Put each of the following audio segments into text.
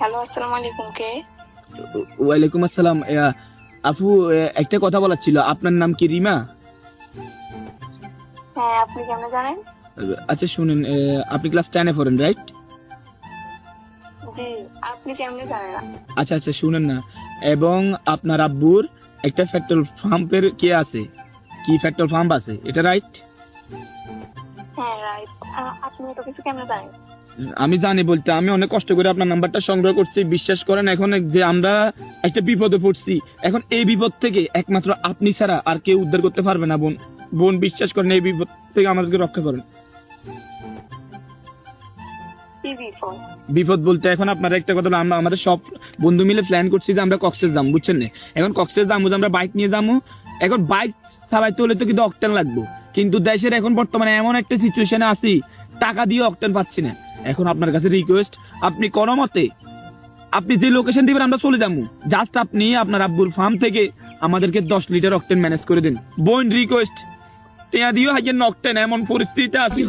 Hello, আসসালামু আলাইকুম। কে? ওয়ালাইকুম আসসালাম। আপু, একটা কথা বলার ছিল। আপনার নাম কি রিমা? হ্যাঁ, আপনি কেমনে জানেন? আচ্ছা শুনেন, আপনি ক্লাস 10-এ পড়েন, রাইট? জি। আপনি কেমনে জানেন? আচ্ছা আচ্ছা, শুনেন না। এবং আপনার আব্বুর একটা পেট্রোল পাম্পের কে আছে, কি পেট্রোল পাম্প আছে, এটা রাইট? হ্যাঁ, রাইট। আপনি এত কিছু কেমনে জানেন? আমি জানি বলতে, আমি অনেক কষ্ট করে আপনার নাম্বারটা সংগ্রহ করছি। বিশ্বাস করেন, এখন যে আমরা একটা বিপদে পড়ছি, এখন এই বিপদ থেকে একমাত্র আপনি ছাড়া আর কেউ উদ্ধার করতে পারবে না। বোন বোন বিশ্বাস করেন, এই বিপদ থেকে আমাদেরকে রক্ষা করেন। কি বিপদ? বিপদ বলতে, এখন আপনার একটা কথা হলো, আমরা আমাদের সব বন্ধু মিলে প্ল্যান করছি যে আমরা কক্সেস যাবো, বুঝছেন না? এখন কক্সেস যাবো, আমরা বাইক নিয়ে যাবো। এখন বাইক চালাইতে হলে তো কিন্তু অকটেন লাগবে, কিন্তু দেশের এখন বর্তমানে এমন একটা সিচুয়েশনে আছি, টাকা দিয়ে অকটেন পাচ্ছি না। এখন আপনার কাছে রিকোয়েস্ট, আপনি কোনো মতে আপনি যে লোকেশন দিবেন আমরা চলে যাবো। জাস্ট আপনি আপনার আব্বুর ফার্ম থেকে আমাদেরকে 10 লিটার অকটেন ম্যানেজ করে দিন। বোন রিকোয়েস্ট, টেয়া দিও হাইয়ের অকটেন, এমন পরিস্থিতিতে আছি।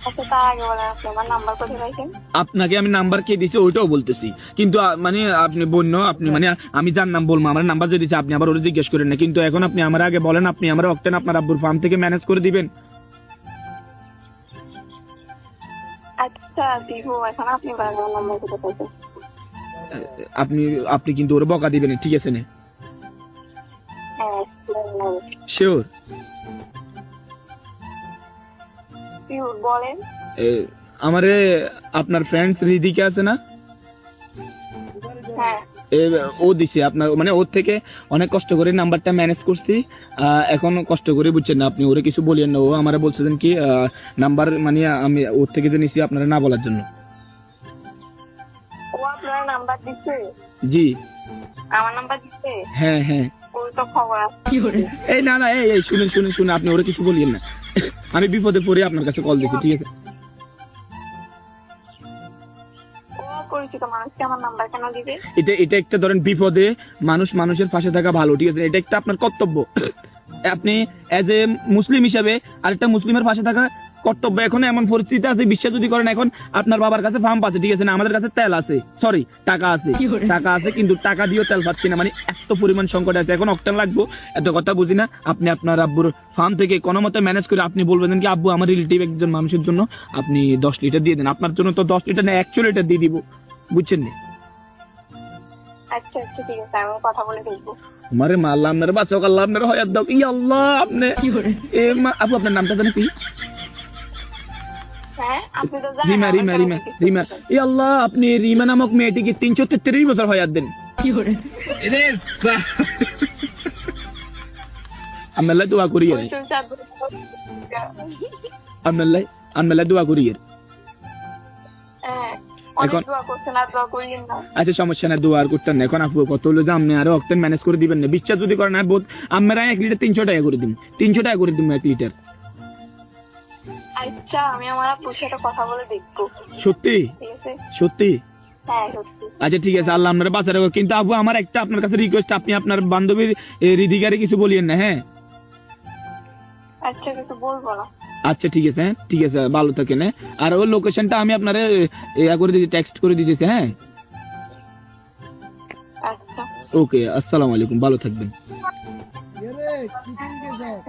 আচ্ছা, তার আগে বলেন আপনি আমার নাম্বার কোথায় পাইছেন? আপনাকে আমি নাম্বার কে দিছি ওইটাও বলতেছি, কিন্তু মানে আপনি বন্য, আপনি মানে আমি যার নাম বলবো, আমার নাম্বার যদি দিচ্ছে আপনি আবার ওরা জিজ্ঞেস করেন না। কিন্তু এখন আপনি আমার আগে বলেন, আপনি আমার অকটেন আপনার আব্বুর ফার্ম থেকে ম্যানেজ করে দিবেন। আচ্ছা, দিব। এখন আপনি বলেন আমার নাম্বার কোথায় পাইছেন? আপনি আপনি কিন্তু ওরা বকা দিবেন, ঠিক আছে না? হ্যাঁ, শিওর? পিওর। বলেন। আমারে আপনার ফ্রেন্ড রিদিকে আছে না, হ্যাঁ। ও দিছে আপনার, মানে ওর থেকে অনেক কষ্ট করে নাম্বারটা ম্যানেজ করছি। এখন কষ্ট করে, বুঝছেন না, আপনি ওরে কিছু বলিয়েন না। ও আমারে বলছিলেন কি নাম্বার, মানে আমি ওর থেকে যে নিছি আপনারা না বলার জন্য। ও আপনার নাম্বার দিচ্ছে? জি। আমার নাম্বার দিচ্ছে? হ্যাঁ হ্যাঁ। ওর তো খবর আছে। এই না না, এই এই শুনেন শুনেন শুনেন, আপনি ওরে কিছু বলিয়েন না। আমি বিপদে পড়ে আপনার কাছে কল দিছি, ঠিক আছে? ও পরিচিত মানুষকে আমার নাম্বার কেন দিবে? এটা এটা একটা ধরেন, বিপদে মানুষ মানুষের পাশে থাকা ভালো, ঠিক আছে? এটা একটা আপনার কর্তব্য। আপনি এজ এ মুসলিম হিসাবে আরেকটা মুসলিমের পাশে থাকা কর্তব্য। এখন এমন পরিস্থিতি আছে, বিশ্বাস যদি করেন, এখন আপনার বাবার কাছে ফার্ম আছে, ঠিক আছে না? আমাদের কাছে তেল আছে, সরি টাকা আছে, টাকা আছে, কিন্তু টাকা দিয়েও তেল পাচ্ছি না। মানে এত পরিমাণ সংকট আছে, এখন অকটেন লাগবো। এত কথা বুঝি না। আপনি আপনার আব্বুর ফার্ম থেকে কোনো মতে ম্যানেজ করে আপনি বলবেন কি, আব্বু আমার রিলেটিভ একজন মানুষের জন্য আপনি 10 লিটার দিয়ে দেন। আপনার জন্য তো 10 লিটার না, 100 লিটার দিয়ে দিব, বুঝছেন না? আচ্ছা আচ্ছা, ঠিক আছে, আমি কথা বলে দেখবো। আমারে মা, আল্লাহ আপনার বাঁচাও, আল্লাহ আপনার হয়াত দাও। ই আল্লাহ, আপনি এ মা, আপু আপনার নামটা জানেন কি? হ্যাঁ, আপনি তো জানেন রিমা আমার রিমা কেন রিমা জিজ্ঞেস রিমা। করতেছেন? ই আল্লাহ, আপনি রিমা নামক মেয়েটিকে 333 বছর হয়াত দেন। আপনার লাই দোয়া করি, ওই চুলচাঁদ আপনার লাই দোয়া করি। হ্যাঁ, অনেক এখন দোয়া করছেন, আর দোয়া করিয়েন না। আচ্ছা, সমস্যা না, দোয়া আর করতেন না। এখন আপু কত হলো যে আপনি আরো অক্টেন ম্যানেজ করে দিবেন না? বিশ্বাস যদি করেন, আর বোধ আমরা 1 লিটার 300 টাকা করে দিন, 300 টাকা করে দিন 1 লিটার। আচ্ছা, আমি আমার আপুর সাথে কথা বলে দেখবো। সত্যি? ঠিক আছে। সত্যি? হ্যাঁ, সত্যি। আচ্ছা ঠিক আছে, আল্লাহ আপনারা বাঁচা রাখো। কিন্তু আপু আমার একটা আপনার কাছে রিকোয়েস্ট, আপনি আপনার বান্ধবীর রিধিকারে কিছু বলিয়েন না, হ্যাঁ? আচ্ছা, কিছু বলবো না। আচ্ছা ঠিক আছে, হ্যাঁ ঠিক আছে, ভালো থাকেন। হ্যাঁ, আর ওই লোকেশনটা আমি আপনারে ইয়া করে দিয়েছি, টেক্সট করে দিয়েছি, হ্যাঁ? আচ্ছা। ওকে, আসসালামু আলাইকুম, ভালো থাকবেন।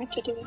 আচ্ছা, ঠিক আছে।